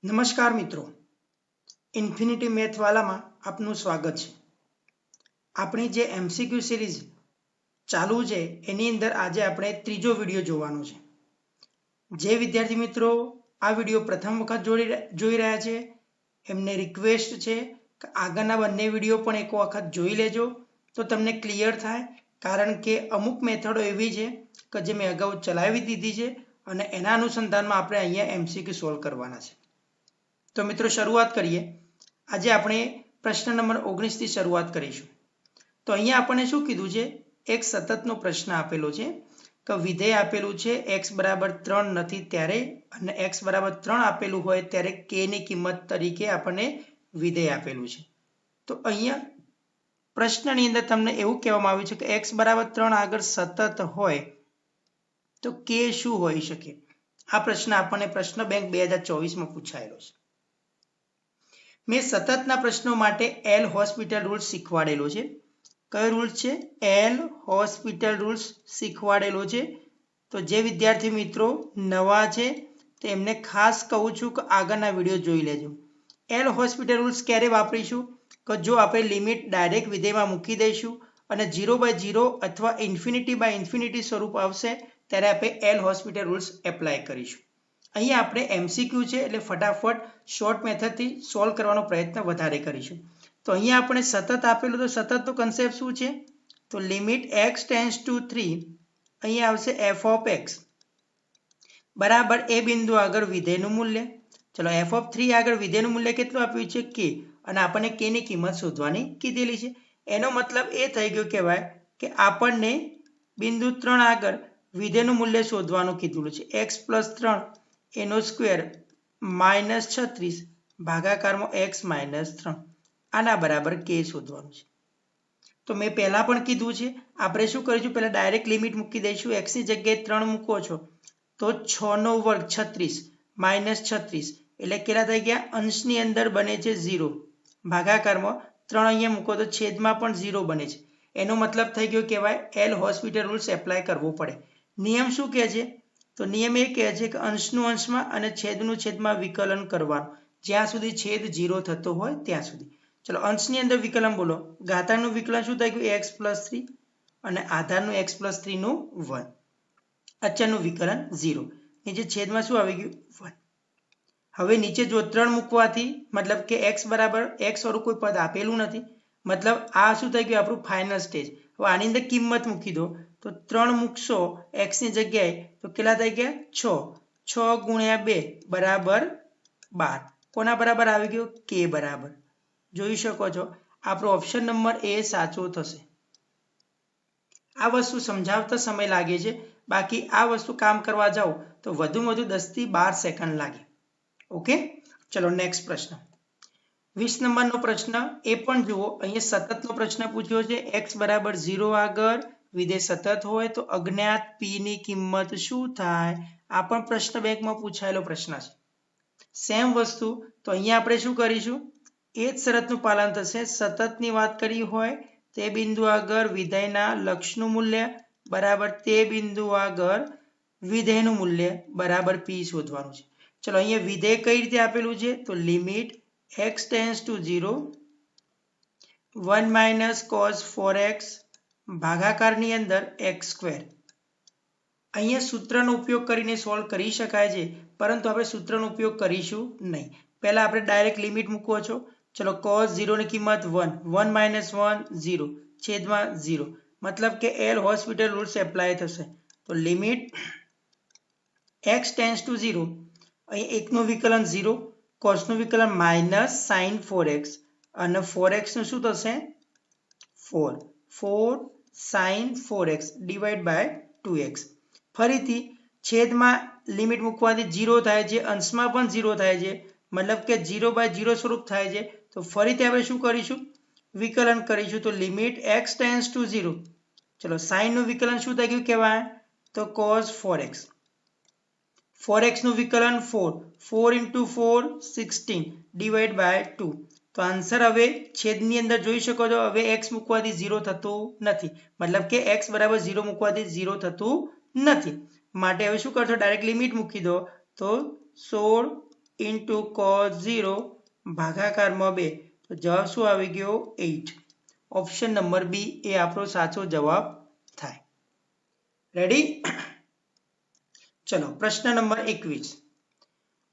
નમસ્કાર મિત્રો, ઇન્ફિનિટી મેથવાલામાં આપનું સ્વાગત છે. આપણી જે MCQ સિરીઝ ચાલુ છે એની અંદર આજે આપણે ત્રીજો વિડીયો જોવાનો છે. જે વિદ્યાર્થી મિત્રો આ વિડીયો પ્રથમ વખત જોઈ રહ્યા છે એમને રિક્વેસ્ટ છે કે આગળના બંને વિડીયો પણ એક વખત જોઈ લેજો તો તમને ક્લિયર થાય, કારણ કે અમુક મેથડો એવી છે કે જે મેં અગાઉ ચલાવી દીધી છે અને એના અનુસંધાનમાં આપણે અહીંયા MCQ સોલ્વ કરવાના છે. તો મિત્રો શરૂઆત કરીએ. આજે આપણે પ્રશ્ન નંબર 19 થી શરૂઆત કરીશું. તો અહીંયા આપણને શું કીધું છે, એક સતતનો પ્રશ્ન આપેલો છે કે વિધેય આપેલું છે x બરાબર 3 નથી ત્યારે અને x બરાબર 3 આપેલું હોય ત્યારે k ની કિંમત તરીકે આપણને વિધેય આપેલું છે. તો અહીંયા પ્રશ્નની અંદર તમને એવું કહેવામાં આવ્યું છે કે x બરાબર 3 આગળ સતત હોય તો k શું હોઈ શકે. આ પ્રશ્ન આપણને પ્રશ્ન બેંક 2024 માં પૂછાયેલો છે. મેં સતતના પ્રશ્નો માટે એલ હોસ્પિટલ રૂલ્સ શીખવાડેલો છે. કયો રૂલ્સ છે? એલ હોસ્પિટલ રૂલ્સ શીખવાડેલો છે. તો જે વિદ્યાર્થી મિત્રો નવા છે તો એમને ખાસ કહું છું કે આગળના વિડીયો જોઈ લેજો. એલ હોસ્પિટલ રૂલ્સ ક્યારે વાપરીશું? કે જો આપણે લિમિટ ડાયરેક્ટ વિધેયમાં મૂકી દઈશું અને 0/0 અથવા ઇન્ફિનિટી સ્વરૂપ આવશે ત્યારે આપણે એલ હોસ્પિટલ રૂલ્સ એપ્લાય કરીશું. અહીંયા આપણે MCQ છે એટલે ફટાફટ શોર્ટ મેથડથી સોલ્વ કરવાનો પ્રયત્ન વધારે કરીશું. તો અહીંયા આપણે સતત આપેલું, તો સતતનો કન્સેપ્ટ શું છે? તો લિમિટ x ટેન્ડ્સ ટુ 3 અહીંયા આવશે f ઓફ x બરાબર એ બિંદુ આગળ વિધેયનું મૂલ્ય. ચલો f ઓફ 3 આગળ વિધેયનું મૂલ્ય કેટલું આપ્યું છે? k. અને આપણને k ની કિંમત શોધવાની કીધેલી છે. એનો મતલબ એ થઈ ગયો કહેવાય કે આપણને બિંદુ 3 આગળ વિધેયનું મૂલ્ય શોધવાનું કીધેલું છે. x + 3 એનો સ્ક્વેર -36 ભાગાકારમાં x - 3 આના બરાબર k શોધવાનું છે. તો મેં પહેલા પણ કીધું છે આપણે શું કરીશું, પહેલા ડાયરેક્ટ લિમિટ મૂકી દઈશું. x ની જગ્યાએ 3 મૂકો છો તો 6 નો વર્ગ 36 -36 એટલે કેટલા થઈ ગયા? અંશની અંદર બને છે 0 ભાગાકારમાં 3 અહીંયા મૂકો તો છેદમાં પણ 0 બને છે. એનો મતલબ થઈ ગયો કહેવાય એલ હોસ્પિટલ રૂલ્સ એપ્લાય કરવો પડે. નિયમ શું કહે છે? તો નિયમ એ કહે છે કે અંશનું અંશમાં અને છેદનું છેદમાં વિકલન કરવાનું જ્યાં સુધી છેદ 0 થતો હોય ત્યાં સુધી. ચલો અંશની અંદર વિકલન બોલો. ઘાતાંકનું વિકલન શું થઈ ગયું? x + 3 અને આધારનું x + 3 નું 1. અચળનું વિકલન 0. નીચે છેદમાં શું આવી ગયું? 1. હવે નીચે જો 3 મૂકવાથી મતલબ કે x બરાબર x વાળું કોઈ પદ આપેલું નથી, મતલબ આ શું થઈ ગયું? આપણું ફાઇનલ સ્ટેજ. હવે આની અંદર કિંમત મૂકી દો તો 3 મૂકશો x ની જગ્યાએ તો કેટલા થઈ ગયા? 6 × 2 બરાબર 12. કોના બરાબર આવી ગયું? k બરાબર. જોઈ શકો છો આપણો ઓપ્શન નંબર એ સાચો થશે. આ વસ્તુ સમજાવતા સમય લાગે છે, બાકી આ વસ્તુ કામ કરવા જાઓ તો વધુમાં વધુ 10 થી 12 સેકન્ડ લાગે. ઓકે, ચલો નેક્સ્ટ પ્રશ્ન 20 નંબરનો પ્રશ્ન એ પણ જુઓ. અહીંયા સતતનો પ્રશ્ન પૂછ્યો છે. x બરાબર 0 આગળ વિધેય સતત હોય તો અજ્ઞાત p ની કિંમત શું થાય? આ પણ પ્રશ્ન બેંકમાં પૂછાયેલો પ્રશ્ન છે. સેમ વસ્તુ. તો અહીંયા આપણે શું કરીશું? એ જ શરતનું પાલન થશે. સતતની વાત કરી હોય તે બિંદુ આગળ વિધેયના લક્ષનું મૂલ્ય બરાબર તે બિંદુ આગળ વિધેયનું મૂલ્ય બરાબર p શોધવાનું છે. ચલો અહીંયા વિધેય કઈ રીતે આપેલું છે? તો limit x tends two 0 1 - cos 4x ભાગાકારની અંદર x². અહીંયા સૂત્રનો ઉપયોગ કરીને સોલ્વ કરી શકાય છે, પરંતુ આપણે સૂત્રનો ઉપયોગ કરીશું નહીં. પહેલા આપણે ડાયરેક્ટ લિમિટ મૂકવો છો. ચલો cos 0 ની કિંમત 1 1 - 1 0 છેદમાં 0 મતલબ કે એલ હોસ્પિટલ રૂલ્સ એપ્લાય થશે. તો લિમિટ x ટેન્ડ્સ ટુ 0 અહીં 1 નું વિકલન 0 cos નું વિકલન -sin 4x અને 4x નું શું થશે? 4 sin 4x / 2x. ફરીથી છેદમાં લિમિટ મૂકવાથી 0 થાય છે, અંશમાં પણ 0 થાય છે, મતલબ કે 0/0 સ્વરૂપ થાય છે. તો ફરીથી આપણે શું કરીશું? વિકલન કરીશું. તો લિમિટ x ટેન્ડ્સ ટુ 0. ચલો sin નું વિકલન શું થઈ ગયું કહેવાય? તો cos 4x. 4x નું વિકલન 4 × 4 16 / 2. તો આન્સર હવે છેદની અંદર જોઈ શકો છો. હવે x મૂકવાથી 0 થતું નથી, મતલબ કે x બરાબર 0 મૂકવાથી 0 થતું નથી. માટે હવે શું કરશો? ડાયરેક્ટ લિમિટ મૂકી દો તો 16 ઇન્ટુ cos 0 ભાગાકારમાં 2, તો જવાબ શું આવી ગયો 8. ઓપ્શન નંબર બી એ આપણો સાચો જવાબ થાય. રેડી? ચલો પ્રશ્ન નંબર 21.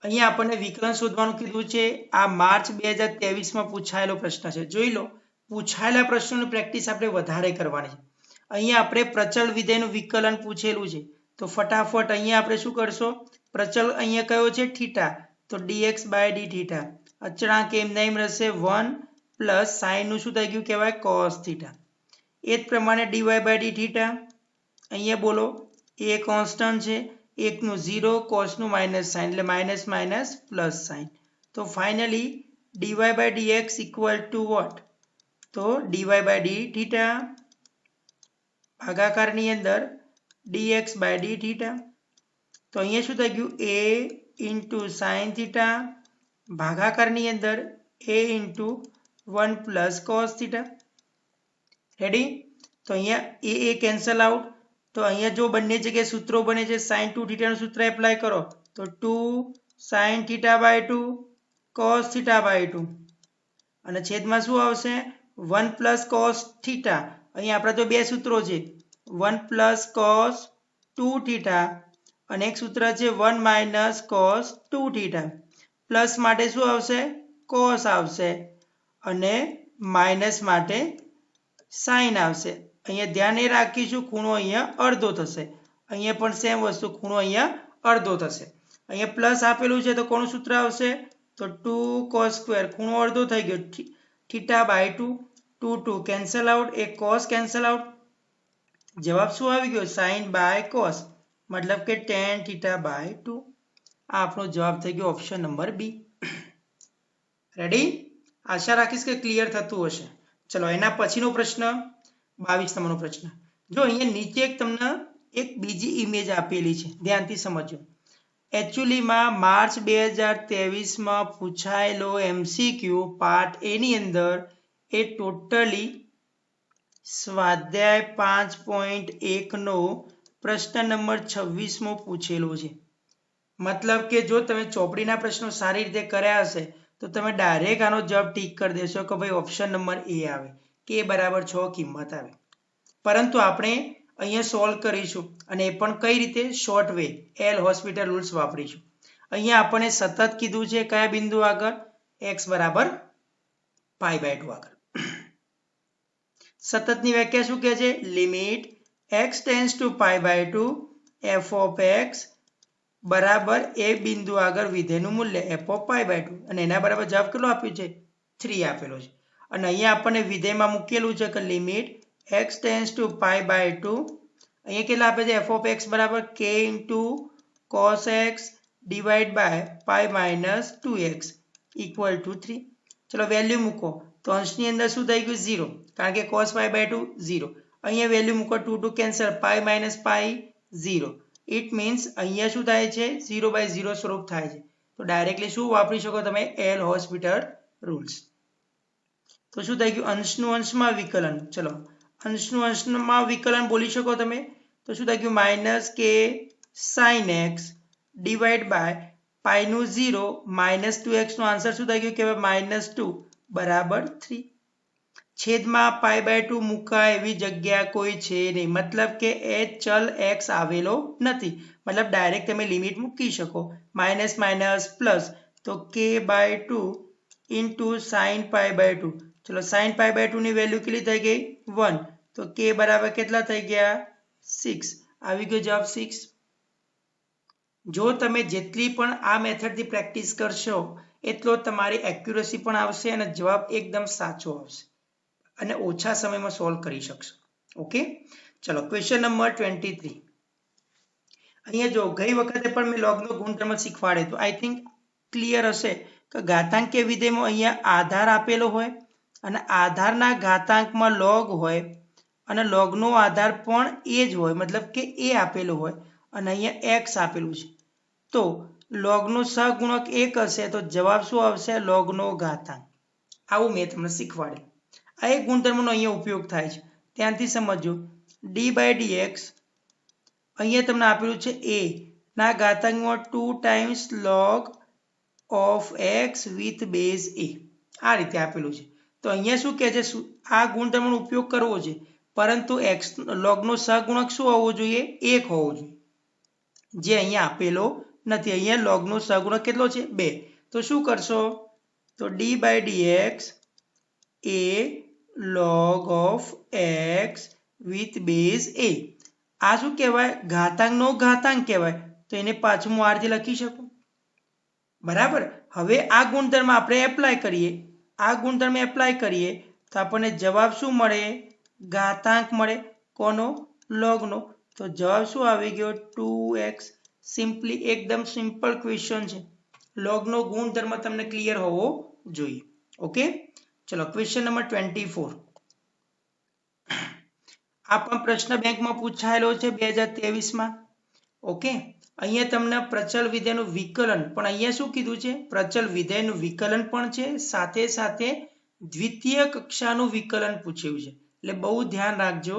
અહીંયા આપણને વિકલન શોધવાનું કીધું છે. આ માર્ચ 2023 માં પૂછાયેલો પ્રશ્ન છે. જોઈ લો, પૂછાયેલા પ્રશ્નોની પ્રેક્ટિસ આપણે વધારે કરવાની છે. અહીંયા આપણે પ્રચલ વિધેયનું વિકલન પૂછેલું છે, તો ફટાફટ અહીંયા આપણે શું કરશો, પ્રચલ અહીંયા કયો છે થીટા, તો dx બાય ડી થીટા, અચળાંક એમને એમ રહેશે 1 પ્લસ સાઇન નું શું થઈ ગયું કહેવાય cos થીટા. એ જ પ્રમાણે dy બાય ડી થીટા, અહીંયા બોલો એ કોન્સ્ટન્ટ છે, એકનું 0, કોસનું માઇનસ સાઇન, એટલે માઇનસ માઇનસ પ્લસ સાઇન. તો finally dy by dx equal to what, તો dy બાય ડી થીટા ભાગાકારની અંદર dx બાય ડી થીટા, તો અહીંયા શું થઈ ગયું a ઇન્ટુ સાઇન થીટા ભાગાકારની અંદર a into 1 plus cos theta. Ready? તો અહીંયા એ કેન્સલ આઉટ, તો અહીંયા જો બંને જગ્યાએ સૂત્રો બને છે sin 2 થીટાનું સૂત્ર એપ્લાય કરો તો 2 sin theta by 2 cos theta by 2, અને છેદમાં શું આવશે 1 પ્લસ કોસ થીટા. અહીંયા આપણા તો બે સૂત્રો છે, 1 પ્લસ કોસ 2 થીટા અને એક સૂત્ર છે 1 માઇનસ કોસ 2 થીટા. પ્લસ માટે શું આવશે કોસ આવશે અને માઇનસ માટે સાઇન આવશે. અહીંયા ધ્યાન એ રાખીશું ખૂણો અહીંયા અડધો થશે, અહીંયા પણ સેમ વસ્તુ ખૂણો અહીંયા અડધો થશે. અહીંયા પ્લસ આપેલું છે તો કોનું સૂત્ર આવશે, તો 2 cos સ્ક્વેર, ખૂણો અડધો થઈ ગયો, થીટા બાય 2, 2 2 કેન્સલ આઉટ, એક cos કેન્સલ આઉટ, જવાબ શું આવી ગયો sin બાય cos, મતલબ કે tan થીટા બાય 2. આ આપણો જવાબ થઈ ગયો ઓપ્શન નંબર બી. રેડી? આશા રાખીશ કે ક્લિયર થતું હશે. ચલો એના પછીનો પ્રશ્ન 22 નંબરનો પ્રશ્ન. જો અહીંયા નીચે તમને એક બીજી ઇમેજ આપેલી છે, ધ્યાનથી સમજો. એકચ્યુઅલીમાં માર્ચ 2023 માં પૂછાયેલો MCQ પાર્ટ એ ની અંદર એ ટોટલી સ્વાધ્યાય 5.1 નો પ્રશ્ન નંબર 26મો પૂછેલો છે. મતલબ કે જો તમે ચોપડીના પ્રશ્નો સારી રીતે કર્યા હશે તો તમે ડાયરેક્ટ આનો જવાબ ટીક કરી દેશો કે ભાઈ ઓપ્શન નંબર એ આવે, કે બરાબર 6 કિંમત આવે. પરંતુ આપણે અહીંયા સોલ્વ કરીશું, અને એ પણ કઈ રીતે, short way, L hospital rules વાપરીશું. અહીંયા આપણને સતત કીધું છે કયા બિંદુ આગળ, x બરાબર π/2 આગળ. સતતની વ્યાખ્યા શું કહે છે, limit x tends to π/2 f of x બરાબર એ બિંદુ આગળ વિધેયનું મૂલ્ય f ઓફ π/2, અને એના બરાબર જવાબ કેટલો આપ્યો છે 3 આપેલો છે. અને અહીંયા આપણને વિધેયમાં મૂકેલું છે કે લિમિટ x ટેન્ડ્સ ટુ π/2, અહીંયા કેટલા આપે છે f ઓફ x બરાબર k into cos x divide by π - 2x equal to 3. ચલો વેલ્યુ મૂકો, તો અંશની અંદર શું થઈ ગયું 0, કારણ કે cos π/2 0. અહીંયા વેલ્યુ મૂકો 2 2 કેન્સલ, π - π 0. ઇટ મીન્સ અહીંયા શું થાય છે 0/0 સ્વરૂપ થાય છે. તો ડાયરેક્ટલી શું વાપરી શકો તમે, એલ હોસ્પિટલ રૂલ્સ. તો શું થઈ ગયું અંશનું અંશમાં વિકલન. ચલો અંશનું અંશમાં વિકલન બોલી શકો તમે, તો શું થઈ ગયું -k sin x divide by pi નું 0 -2x નો આન્સર શું થઈ ગયું કે -2 બરાબર 3. છેદમાં π/2 મુકાય એવી જગ્યા કોઈ છે નહીં, મતલબ કે એ ચલ x આવેલો નથી, મતલબ ડાયરેક્ટ તમે લિમિટ મૂકી શકો, માઇનસ માઇનસ પ્લસ, તો k/2 ઇન્ટુ sin π/2. ચલો sin π/2 ની વેલ્યુ કેટલી થઈ ગઈ 1, તો k બરાબર કેટલા થઈ ગયા 6. આવી ગયો જવાબ 6. જો તમે જેટલી પણ આ મેથડથી પ્રેક્ટિસ કરશો એટલો તમારી એક્યુરસી પણ આવશે અને જવાબ એકદમ સાચો આવશે, અને ઓછા સમયમાં સોલ્વ કરી શકશો. ઓકે, ચલો ક્વેશ્ચન નંબર 23. અહીંયા જો ગઈ વખતે પણ મેં લોગનો ગુણધર્મ શીખવાડ્યો, તો આઈ થિંક ક્લિયર હશે કે ઘાતાંકીય વિધેયમાં અહીંયા આધાર આપેલો હોય અને આધારના ઘાતાંકમાં લોગ હોય અને લોગનો આધાર પણ એ જ હોય, મતલબ કે એ આપેલો હોય અને અહીંયા x આપેલું છે. તો લોગનો સહગુણક 1 હશે તો જવાબ શું આવશે લોગનો ઘાતાંક. આવું મેં તમને શીખવાડ્યું. આ એક ગુણધર્મનો અહીંયા ઉપયોગ થાય છે, ત્યાંથી સમજો. d/dx અહીંયા તમને આપેલું છે a ના ઘાતાંકમાં 2 times log of x with base a, આ રીતે આપેલું છે. તો અહીંયા શું કહે છે, આ ગુણધર્મનો ઉપયોગ કરવો છે, પરંતુ એક્સ લોગનો સહગુણક શું હોવો જોઈએ, 1 હોવો જોઈએ, જે અહીંયા આપેલો નથી. અહીંયા લોગનો સહગુણક કેટલો છે, 2. તો શું કરશો, તો ડી બાય ડીએક્સ એ log of x with base a, આ શું કહેવાય, ઘાતાંકનો ઘાતાંક કહેવાય, તો એને પાછું હું આ રીતે લખી શકું. બરાબર. હવે આ ગુણધર્મ આપણે એપ્લાય કરીએ, આ ગુણધર્મ એપ્લાય કરીએ તો આપણને જવાબ શું મળે, ઘાતાંક મળે. કોનો, લોગનો. તો જવાબ શું આવી ગયો, 2x. સિમ્પલી એકદમ સિમ્પલ ક્વેશ્ચન છે. લોગનો ગુણધર્મ તમને ક્લિયર હોવો જોઈએ. ઓકે, ચલો ક્વેશ્ચન નંબર 24. આ પણ પ્રશ્ન બેંકમાં પૂછાયેલો છે 2023માં. ઓકે, અહીંયા તમને પ્રચલ વિધેયનું વિકલન પણ અહીંયા શું કીધું છે, પ્રચલ વિધેયનું વિકલન પણ છે, સાથે સાથે દ્વિતીય કક્ષાનું વિકલન પૂછ્યું છે. એટલે બહુ ધ્યાન રાખજો.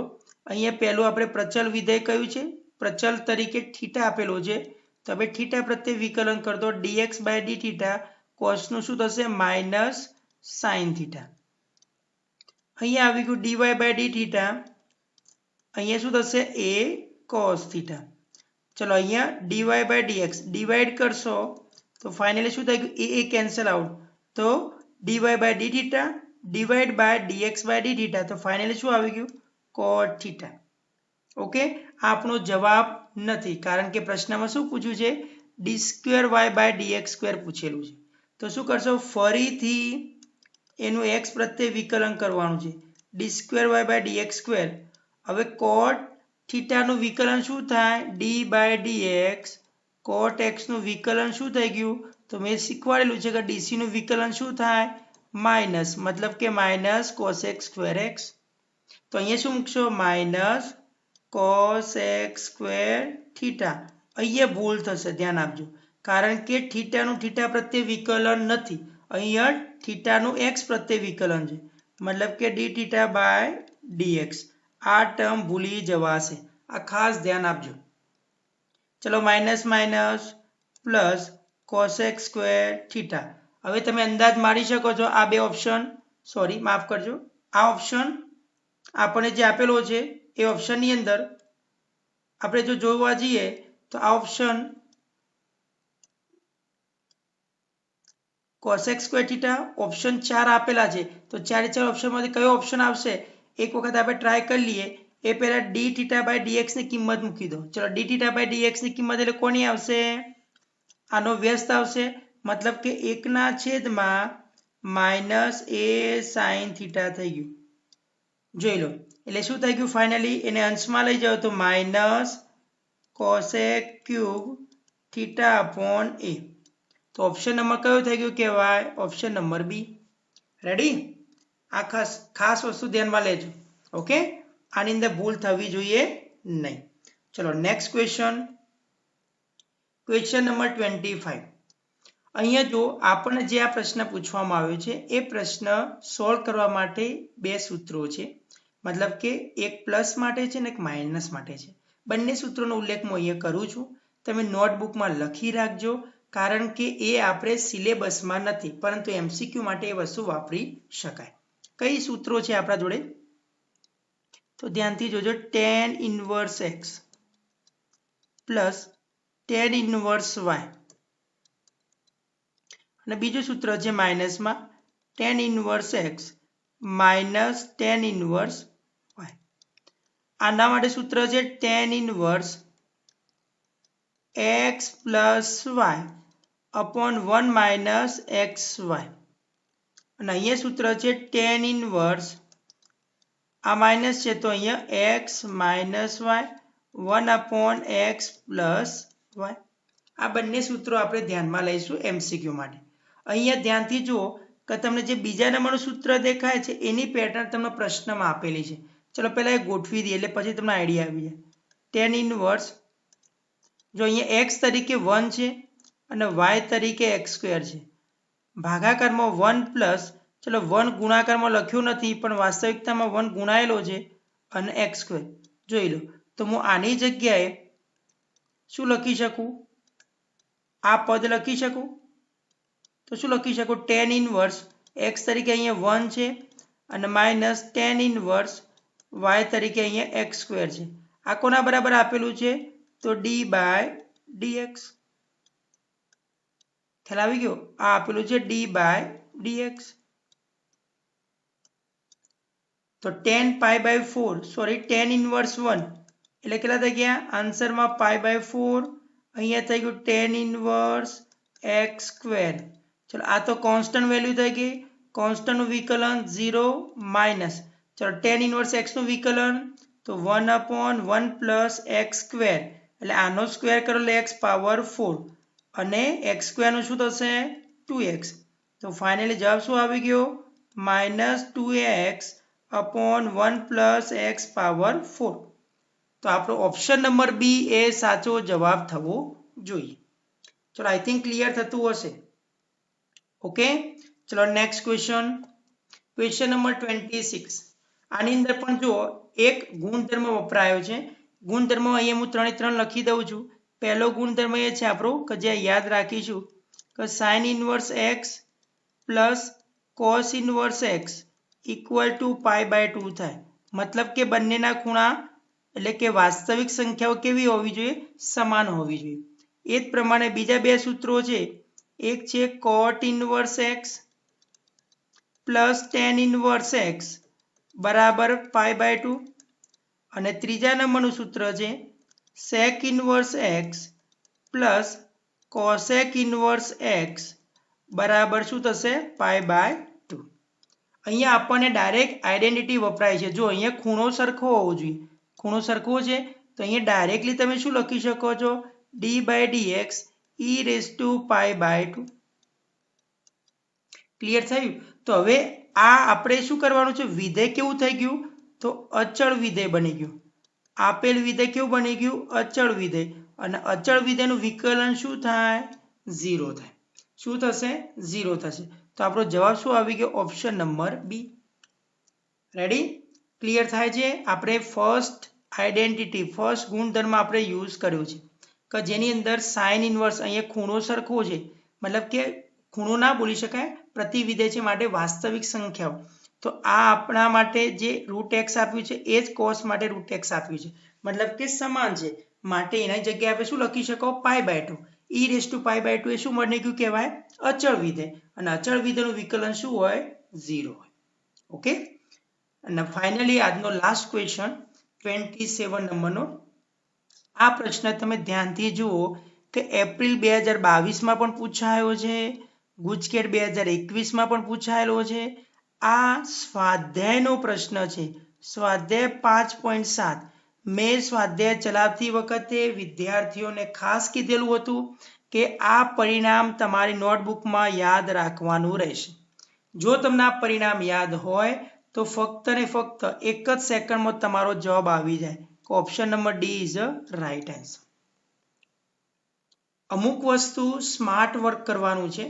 અહીંયા પહેલું આપણે પ્રચલ વિધેય કયું છે, પ્રચલ તરીકે થીટા આપેલો છે, તો આપણે થીટા પ્રત્યે વિકલન કર દો. dx બાય ડી થીટા કોસનું શું થશે, માઇનસ સાઇન થીટા. અહીંયા આવી ગયું dy બાય ડી થીટા, અહીંયા શું થશે, a cos થીટા. ચલો અહીંયા dy બાય dx ડિવાઈડ કરશો તો ફાઇનલી શું થઈ ગયું, એ કેન્સલ આઉટ, તો dy by d theta divide by dx by d theta, તો ફાઇનલી શું આવી ગયું, cot થીટા. ઓકે, આપણો જવાબ નથી, કારણ કે પ્રશ્નમાં શું પૂછ્યું છે, d2y બાય dx સ્ક્વેર પૂછેલું છે. તો શું કરશો, ફરીથી એનું x પ્રત્યે વિકલન કરવાનું છે, d2y બાય dx સ્ક્વેર. હવે cot થીટાનું વિકલન શું થાય, d by dx. cot x નું વિકલન શું થઈ ગયું, તો મેં શીખવાડેલું છે કે dc નું વિકલન શું થાય, માઇનસ, મતલબ કે minus cos x square x. તો અહીંયા શું મૂકશો, minus cos x square theta. અહીંયા ભૂલ થશે, ધ્યાન આપજો, કારણ કે થીટાનું થીટા પ્રત્યે વિકલન નથી, અહીંયા થીટાનું x પ્રત્યે વિકલન છે, મતલબ કે d થીટા બાય dx. આ ટર્મ ભૂલી જવાશે, આ ખાસ ધ્યાન આપજો. ચલો minus minus plus cos x square theta. હવે તમે અંદાજ મારી શકો છો, આ બે ઓપ્શન, સોરી માફ કરજો, આ ઓપ્શન આપણને જે આપેલો છે એ ઓપ્શનની અંદર આપણે જો જોવા જઈએ તો આ option cos x square theta option 4 આપેલા છે, તો 4 ઓપ્શનમાંથી કયો ઓપ્શન આવશે, એક વખત આપણે ટ્રાય કરી લઈએ. એ પહેલા d થીટા બાય dx ની કિંમત મૂકી દો. ચલો d થીટા બાય dx ની કિંમત એટલે કોની આવશે, આનો વ્યસ્ત આવશે, મતલબ કે 1/, માઇનસ a sin થીટા થઈ ગયું. જોઈ લો, એટલે શું થઈ ગયું, ફાઇનલી એને અંશમાં લઈ જાઓ તો minus cosec cube theta upon a. તો ઓપ્શન નંબર કયો થઈ ગયો કહેવાય, ઓપ્શન નંબર બી. રેડી, આ ખાસ વસ્તુ ધ્યાનમાં લેજો. ઓકે, આની અંદર ભૂલ થવી જોઈએ નહીં. ચલો નેક્સ્ટ ક્વેશ્ચન, ક્વેશ્ચન નંબર 25. અહીંયા જો આપણને જે આ પ્રશ્ન પૂછવામાં આવ્યો છે એ પ્રશ્ન સોલ્વ કરવા માટે બે સૂત્રો છે, મતલબ કે એક પ્લસ માટે છે ને એક માઇનસ માટે છે. બંને સૂત્રોનો ઉલ્લેખ હું અહીંયા કરું છું, તમે નોટબુકમાં લખી રાખજો, કારણ કે એ આપણે સિલેબસમાં નથી, પરંતુ એમસીક્યુ માટે એ વસ્તુ વાપરી શકાય. કઈ સૂત્રો છે આપણા જોડે, તો ધ્યાનથી જોજો, tan inverse x plus tan inverse y, અને બીજું સૂત્ર છે માઇનસમાં tan inverse x minus tan inverse y. આના માટે સૂત્ર છે tan inverse x plus y upon 1 minus xy, અને અહીંયા સૂત્ર છે tan ઇન્વર્સ, આ માઇનસ છે તો અહીંયા x minus y 1 upon x plus y. આ બંને સૂત્રો આપણે ધ્યાનમાં લઈશું એમસીક્યુ માટે. અહીંયા ધ્યાનથી જુઓ કે તમને જે બીજા નંબરનું સૂત્ર દેખાય છે એની પેટર્ન તમને પ્રશ્નમાં આપેલી છે. ચલો પહેલા એ ગોઠવી દઈએ એટલે પછી તમને આઈડિયા આવી જાય. tan ઇન્વર્સ, જો અહીંયા x તરીકે 1 છે અને y તરીકે x સ્ક્વેર છે, ભાગાકારમાં 1 પ્લસ, ચલો 1 ગુણાકારમાં લખ્યું નથી પણ વાસ્તવિકતામાં 1 ગુણાયેલો છે, અને x સ્ક્વેર. જોઈ લો, તો હું આની જગ્યાએ શું લખી શકું, આ પદ લખી શકું, તો શું લખી શકો tan ઇનવર્સ x તરીકે અહીંયા 1 છે અને માઇનસ tan ઇનવર્સ y તરીકે અહીંયા x સ્ક્વેર છે આ કોના બરાબર આપેલું છે તો d/dx ખ્યાલ આવી ગયો આ આપેલું છે d/dx તો tan ઇનવર્સ 1 એટલે કેટલા થઈ ગયા આન્સરમાં π/4 અહીંયા થઈ ગયું tan ઇનવર્સ x સ્ક્વેર ચલો આ તો કોન્સ્ટન્ટ વેલ્યુ થઈ ગઈ કોન્સ્ટન્ટ નું વિકલન 0 માઇનસ ચલો tan ઇનવર્સ x નું વિકલન તો 1/1 પ્લસ x સ્ક્વેર એટલે આનો સ્ક્વેર કરો એટલે x પાવર 4 અને x સ્ક્વેર નું શું થશે 2x તો ફાઇનલી જવાબ શું આવી ગયો -2x upon 1 plus x power 4 તો આપણો ઓપ્શન નંબર બી એ સાચો જવાબ થવો જોઈએ ચલો આઈ થિંક ક્લિયર થતું હશે ઓકે ચલો નેક્સ્ટ ક્વેશ્ચન નંબર 26 આની અંદર પણ જો એક ગુણધર્મ વપરાયો છે ગુણધર્મ અહીંયા હું 3 3 લખી દઉં છું પહેલો ગુણધર્મ એ છે આપણો કે જે યાદ રાખીશું કે sin inverse x plus cos inverse x equal to π/2 થાય મતલબ કે બંનેના ખૂણા એટલે કે વાસ્તવિક સંખ્યાઓ કેવી હોવી જોઈએ સમાન હોવી જોઈએ એ જ પ્રમાણે બીજા બે સૂત્રો છે એક છે cot inverse x plus tan inverse x બરાબર π/2 અને ત્રીજા નંબરનું સૂત્ર છે sec inverse x plus cosec inverse x બરાબર શું થશે π/2 અહીંયા આપણને ડાયરેક્ટ આઈડેન્ટિટી વપરાય છે જો અહીંયા ખૂણો સરખો હોવો જોઈએ ખૂણો સરખો છે તો અહીંયા ડાયરેક્ટલી તમે શું લખી શકો છો d/dx e⁻π/2 ક્લિયર થયું તો હવે આ આપણે શું કરવાનું છે વિધેય કેવું થઈ ગયું તો અચળ વિધેય બની ગયું આપેલ વિધેય કેવું બની ગયું અચળ વિધેય અને અચળ વિધેયનું વિકલન શું થાય 0 થાય શું થશે 0 થશે તો આપણો જવાબ શું આવી ગયો option number B ready clear થાય છે આપણે ફર્સ્ટ આઈડેન્ટિટી ફર્સ્ટ ગુણધર્મ આપણે યુઝ કર્યો છે કે જેની અંદર સાઇન ઇનવર્સ અહીંયા ખૂણો સરખો છે મતલબ કે ખૂણો ના બોલી શકાય પ્રતિવિધેય છે માટે વાસ્તવિક સંખ્યાઓ તો આ આપણા માટે જે √x આપ્યું છે એ જ cos માટે √x આપ્યું છે મતલબ કે સમાન છે માટે એના જગ્યાએ આપણે શું લખી શકો π/2 e⁻π/2 એ શું બની ગયું કહેવાય અચળ વિધેય અને અચળ વિધેયનું વિકલન શું હોય 0 હોય ઓકે અને ફાઇનલી આજનો લાસ્ટ ક્વેશ્ચન 27 નંબરનો આ પ્રશ્ન તમે ધ્યાનથી જુઓ કે એપ્રિલ 2022 માં પણ પૂછાયો છે ગુજકેટ 2021 માં પણ પૂછાયેલો છે આ સ્વાધ્યાયનો પ્રશ્ન છે સ્વાધ્યાય 5.7 મેં સ્વાધ્યાય ચલાવતી વખતે વિદ્યાર્થીઓને ખાસ કીધેલું હતું કે આ પરિણામ તમારી નોટબુકમાં યાદ રાખવાનું રહેશે જો તમને આ પરિણામ યાદ હોય તો ફક્ત ને ફક્ત એક જ સેકન્ડમાં તમારો જવાબ આવી જાય option number D is a right answer અમુક વસ્તુ સ્માર્ટ વર્ક કરવાનું છે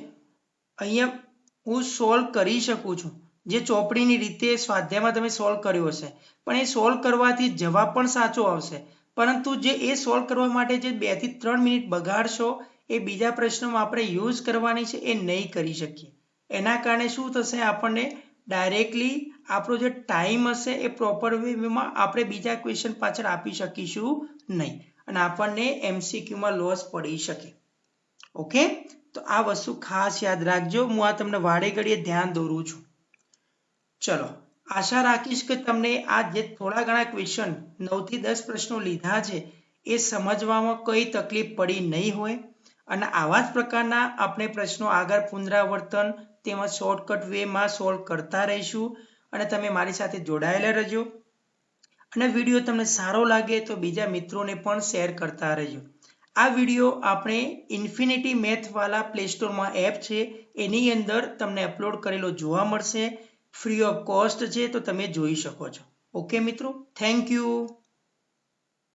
અહીંયા હું સોલ્વ કરી શકું છું જે ચોપડીની રીતે સ્વાધ્યાયમાં તમે સોલ્વ કર્યો હશે પણ એ સોલ્વ કરવાથી જવાબ પણ સાચો આવશે પરંતુ જે એ સોલ્વ કરવા માટે જે 2 થી 3 મિનિટ બગાડશો એ બીજા પ્રશ્નોમાં આપણે યુઝ કરવાની છે એ નહીં કરી શકીએ એના કારણે શું થશે આપણને ડાયરેક્ટલી આપણો જે ટાઈમ હશે એ પ્રોપર વેમાં આપણે બીજા ક્વેશ્ચન પાછળ આપી શકીશું નહીં અને આપણને એમસીક્યુમાં લોસ પડી શકે ઓકે તો આ વસ્તુ ખાસ યાદ રાખજો હું આ તમને વાડે ઘડીએ ધ્યાન દોરું છું ચલો આશા રાખીશ કે તમને આ જે થોડા ઘણા ક્વેશ્ચન 9 થી 10 પ્રશ્નો લીધા છે એ સમજવામાં કોઈ તકલીફ પડી નહીં હોય અને આવા જ પ્રકારના આપણે પ્રશ્નો આગળ પુનરાવર્તન તેમજ શોર્ટકટ વેમાં સોલ્વ કરતા રહીશું અને તમે મારી સાથે જોડાયેલા રહેજો અને વિડીયો તમને સારો લાગે તો બીજા મિત્રોને પણ શેર કરતા રહેજો આ વિડીયો આપણે ઇન્ફિનિટી મેથ વાળા પ્લે સ્ટોરમાં એપ છે એની અંદર તમને અપલોડ કરેલો જોવા મળશે ફ્રી ઓફ કોસ્ટ છે તો તમે જોઈ શકો છો ઓકે મિત્રો થેન્ક યુ